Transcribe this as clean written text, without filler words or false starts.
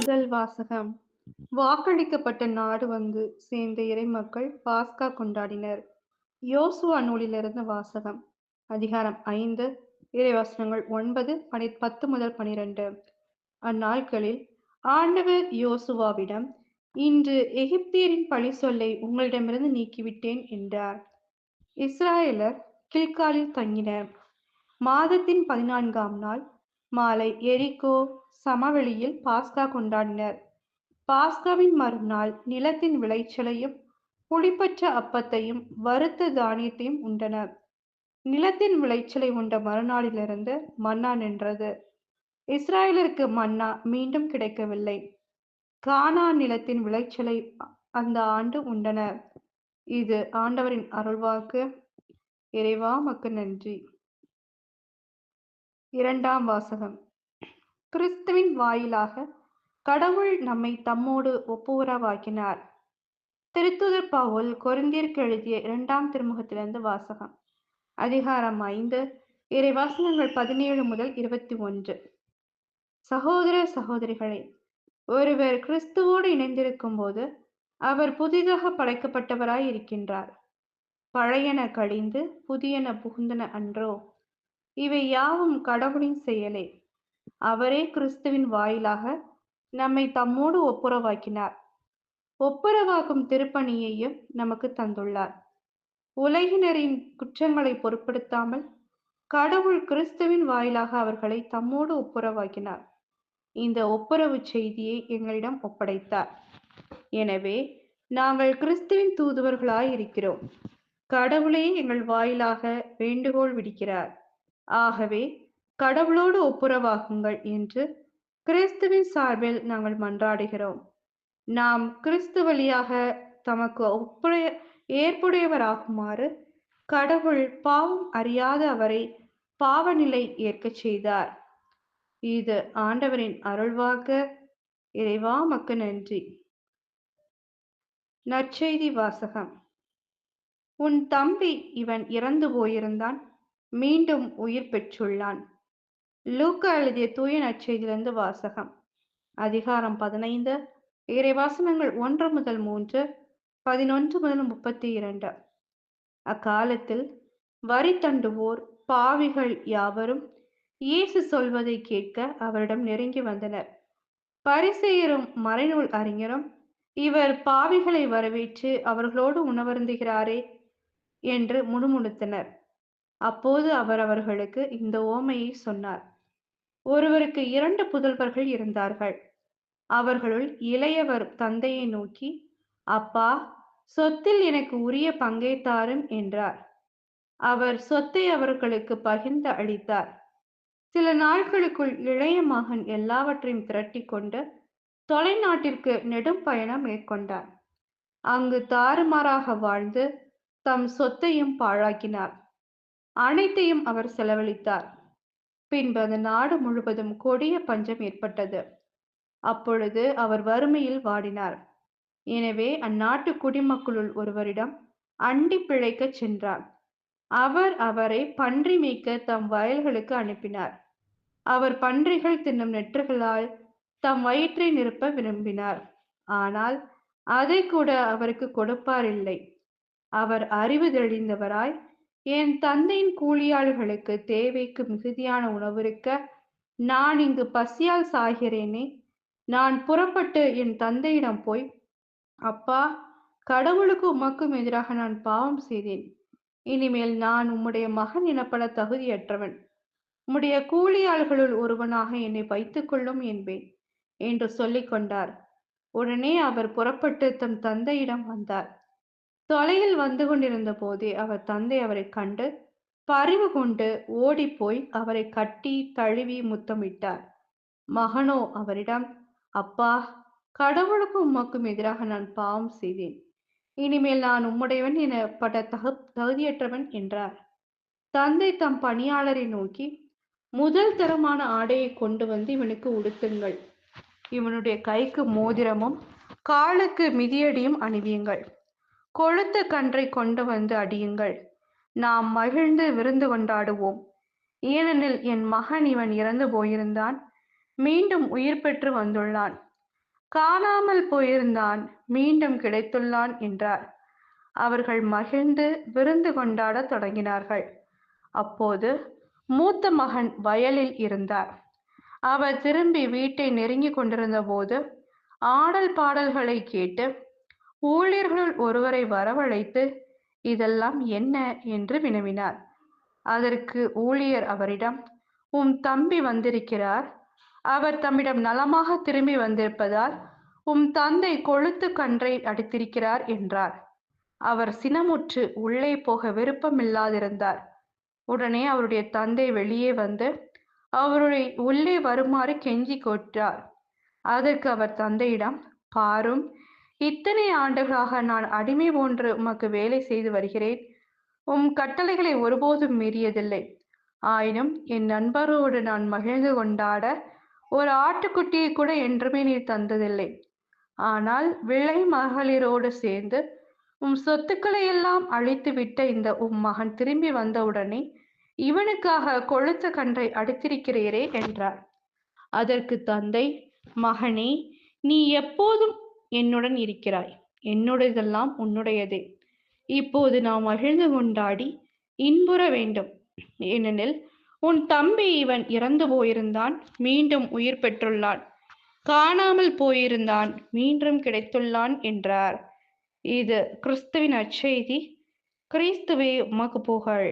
முதல் வாசகம். வாக்களிக்கப்பட்ட நாடு வந்து சேர்ந்த இறைமக்கள் பாஸ்கா கொண்டாடினர். யோசுவா நூலிலிருந்து வாசகம். அதிகாரம் 5, இறைவசனங்கள் 9, 10 முதல் 12. அந்நாட்களில் ஆண்டவர் யோசுவாவிடம், இன்று எகிப்தியரின் பழி சொல்லை உங்களிடமிருந்து நீக்கிவிட்டேன் என்றார். இஸ்ராயலர் கில்காலில் தங்கினர். மாதத்தின் 14ஆம் நாள் மாலை எரிகோ சமவெளியில் பாஸ்கா கொண்டாடினர். பாஸ்காவின் மறுநாள் நிலத்தின் விளைச்சலையும் புளிப்பற்ற அப்பத்தையும் வறுத்த தானியத்தையும் உண்டனர். நிலத்தின் விளைச்சலை உண்ட மறுநாளிலிருந்து மன்னா நின்றது. இஸ்ராயலருக்கு மன்னா மீண்டும் கிடைக்கவில்லை. கானான் நிலத்தின் விளைச்சலை அந்த ஆண்டு உண்டனர். இது ஆண்டவரின் அருள்வாக்கு. இறைவா உமக்கு நன்றி. இரண்டாம் வாசகம். கிறிஸ்துவின் வாயிலாக கடவுள் நம்மை தம்மோடு ஒப்புரவாக்கினார். திருத்தூதர் பவுல் கொரிந்தியருக்கு எழுதிய 2ஆம் திருமுகத்திலிருந்து வாசகம். அதிகாரம் 5, இறைவசனங்கள் 17 முதல் 21. சகோதர சகோதரிகளே, ஒருவர் கிறிஸ்துவோடு இணைந்திருக்கும் போது அவர் புதிதாக படைக்கப்பட்டவராய் இருக்கின்றார். பழையன கழிந்து புதியன புகுந்தன அன்றோ? இவை யாவும் கடவுளின் செயலே. அவரே கிறிஸ்துவின் வாயிலாக நம்மை தம்மோடு ஒப்புரவாக்கினார். ஒப்புரவாக்கும் திருப்பணியையும் நமக்கு தந்துள்ளார். உலகினரின் குற்றங்களை பொருட்படுத்தாமல் கடவுள் கிறிஸ்துவின் வாயிலாக அவர்களை தம்மோடு ஒப்புரவாக்கினார். இந்த ஒப்புரவு செய்தியை எங்களிடம் ஒப்படைத்தார். எனவே நாங்கள் கிறிஸ்துவின் தூதுவர்களாய் இருக்கிறோம். கடவுளே எங்கள் வாயிலாக வேண்டுகோள் விடுக்கிறார். ஆகவே கடவுளோடு ஒப்புரவாகுங்கள் என்று கிறிஸ்துவின் சார்பில் நாங்கள் மன்றாடுகிறோம். நாம் கிறிஸ்து வழியாக தமக்கு ஏற்புடையவராகுமாறு கடவுள் பாவம் அறியாத அவரை பாவநிலை ஏற்கச் செய்தார். இது ஆண்டவரின் அருள்வாக்கு. இறைவா உமக்கு நன்றி. நற்செய்தி வாசகம். உன் தம்பி இவன் இறந்து போயிருந்தான், மீண்டும் உயிர் பெற்றுள்ளான். லூக்கா எழுதிய தூய நற்செய்தியிலிருந்து வாசகம். அதிகாரம் 15, இறைவசனங்கள் 1 முதல் 3, 11 முதல் 32. அக்காலத்தில் வரி தண்டுவோர் பாவிகள் யாவரும் இயேசு சொல்வதை கேட்க அவரிடம் நெருங்கி வந்தனர். பரிசேயரும் மறைநூல் அறிஞரும், இவர் பாவிகளை வரவேற்று அவர்களோடு உணவருந்துகிறாரே என்று முணுமுணுத்தனர். அப்போது அவர் அவர்களுக்கு இந்த உவமையை சொன்னார். ஒருவருக்கு 2 புதல்வர்கள் இருந்தார்கள். அவர்களுள் இளையவர் தந்தையை நோக்கி, அப்பா, சொத்தில் எனக்கு உரிய பங்கை தாரும் என்றார். அவர் சொத்தை அவர்களுக்கு பகிர்ந்து அளித்தார். சில நாட்களுக்குள் இளைய மகன் எல்லாவற்றையும் திரட்டிக் கொண்டு தொலைநாட்டிற்கு நெடும் பயணம் மேற்கொண்டார். அங்கு தாறுமாறாக வாழ்ந்து தம் சொத்தையும் பாழாக்கினார். அனைத்தையும் அவர் செலவழித்தார். பின்பு அந்த நாடு முழுவதும் கொடிய பஞ்சம் ஏற்பட்டது. அப்பொழுது அவர் வறுமையில் வாடினார். எனவே அந்நாட்டு குடிமக்களுள் ஒருவரிடம் அண்டி பிழைக்கச் சென்றார். அவர் அவரை பன்றி மேய்க்க தம் வயல்களுக்கு அனுப்பினார். அவர் பன்றிகள் தின்னும் நெற்றுகளால் தம் வயிற்றை நிரப்ப விரும்பினார். ஆனால் அதை கூட அவருக்கு கொடுப்பாரில்லை. அவர் அறிவு தெளிந்தவராய், என் தந்தையின் கூலியாளர்களுக்கு தேவைக்கு மிகுதியான உணவிருக்க நான் இங்கு பசியால் சாகிறேனே, நான் புறப்பட்டு என் தந்தையிடம் போய், அப்பா, கடவுளுக்கும் உமக்கும் எதிராக நான் பாவம் செய்தேன். இனிமேல் நான் உம்முடைய மகன் எனப்பட தகுதியற்றவன். உம்முடைய கூலியாளர்களுள் ஒருவனாக என்னை வைத்துக் கொள்ளும் என்பேன் என்று சொல்லிக் கொண்டார். உடனே அவர் புறப்பட்டு தம் தந்தையிடம் வந்தார். தொலையில் வந்து கொண்டிருந்த போதே அவர் தந்தை அவரை கண்டு பரிவு கொண்டு ஓடிப்போய் அவரை கட்டி தழுவி முத்தமிட்டார். மகனோ அவரிடம், அப்பா, கடவுளுக்கும் உமக்கும் எதிராக நான் பாவம் செய்தேன். இனிமேல் நான் உம்முடையவன் எனப்பட தகுதியற்றவன் என்றார். தந்தை தம் பணியாளரை நோக்கி, முதல் தரமான ஆடையை கொண்டு வந்து இவனுக்கு உடுத்துங்கள். இவனுடைய கைக்கு மோதிரமும் காலுக்கு மிதியடியும் அணிவியுங்கள். கொழுத்த கன்றை கொண்டு வந்து அடியுங்கள். நாம் மகிழ்ந்து விருந்து கொண்டாடுவோம். ஏனெனில் என் மகன் இவன் இறந்து போயிருந்தான், மீண்டும் உயிர் பெற்று வந்துள்ளான். காணாமல் போயிருந்தான், மீண்டும் கிடைத்துள்ளான் என்றார். அவர்கள் மகிழ்ந்து விருந்து கொண்டாடத் தொடங்கினார்கள். அப்போது மூத்த மகன் வயலில் இருந்தார். அவர் திரும்பி வீட்டை நெருங்கிக் கொண்டிருந்த போது ஆடல் பாடல்களை கேட்டு ஊழியர்களுள் ஒருவரை வரவழைத்து, இதெல்லாம் என்ன என்று வினவினார். அதற்கு ஊழியர் அவரிடம், உம் தம்பி வந்திருக்கிறார். அவர் தம்மிடம் நலமாக திரும்பி வந்திருப்பதால் உம் தந்தை கொழுத்து கன்றை அடித்திருக்கிறார் என்றார். அவர் சினமுற்று உள்ளே போக விருப்பமில்லாதிருந்தார். உடனே அவருடைய தந்தை வெளியே வந்து அவரை உள்ளே வருமாறு கெஞ்சி கேட்டார். அதற்கு அவர் தந்தையிடம், பாரும், இத்தனை ஆண்டுகளாக நான் அடிமை போன்று உமக்கு வேலை செய்து வருகிறேன். உம் கட்டளைகளை ஒருபோதும் மீறியதில்லை. ஆயினும் என் நண்பரோடு நான் மகிழ்ந்து கொண்டாட ஒரு ஆட்டுக்குட்டியை கூட என்றுமே நீர் தந்ததில்லை. ஆனால் விலை மகளிரோடு சேர்ந்து உம் சொத்துக்களை எல்லாம் அழித்துவிட்ட இந்த உம் மகன் திரும்பி வந்தவுடனே இவனுக்காக கொழுத்த கன்றை அடித்திருக்கிறீரே என்றார். அதற்கு தந்தை, மகனே, நீ எப்போதும் என்னுடன் இருக்கிறாய். என்னுடையதெல்லாம் உன்னுடையதே. இப்போது நாம் மகிழ்ந்து கொண்டாடி இன்புற வேண்டும். ஏனெனில் உன் தம்பி இவன் இறந்து போயிருந்தான், மீண்டும் உயிர் பெற்றுள்ளான். காணாமல் போயிருந்தான், மீண்டும் கிடைத்துள்ளான் என்றார். இது கிறிஸ்துவின் நற்செய்தி. கிறிஸ்துவே உமக்கு புகழ்.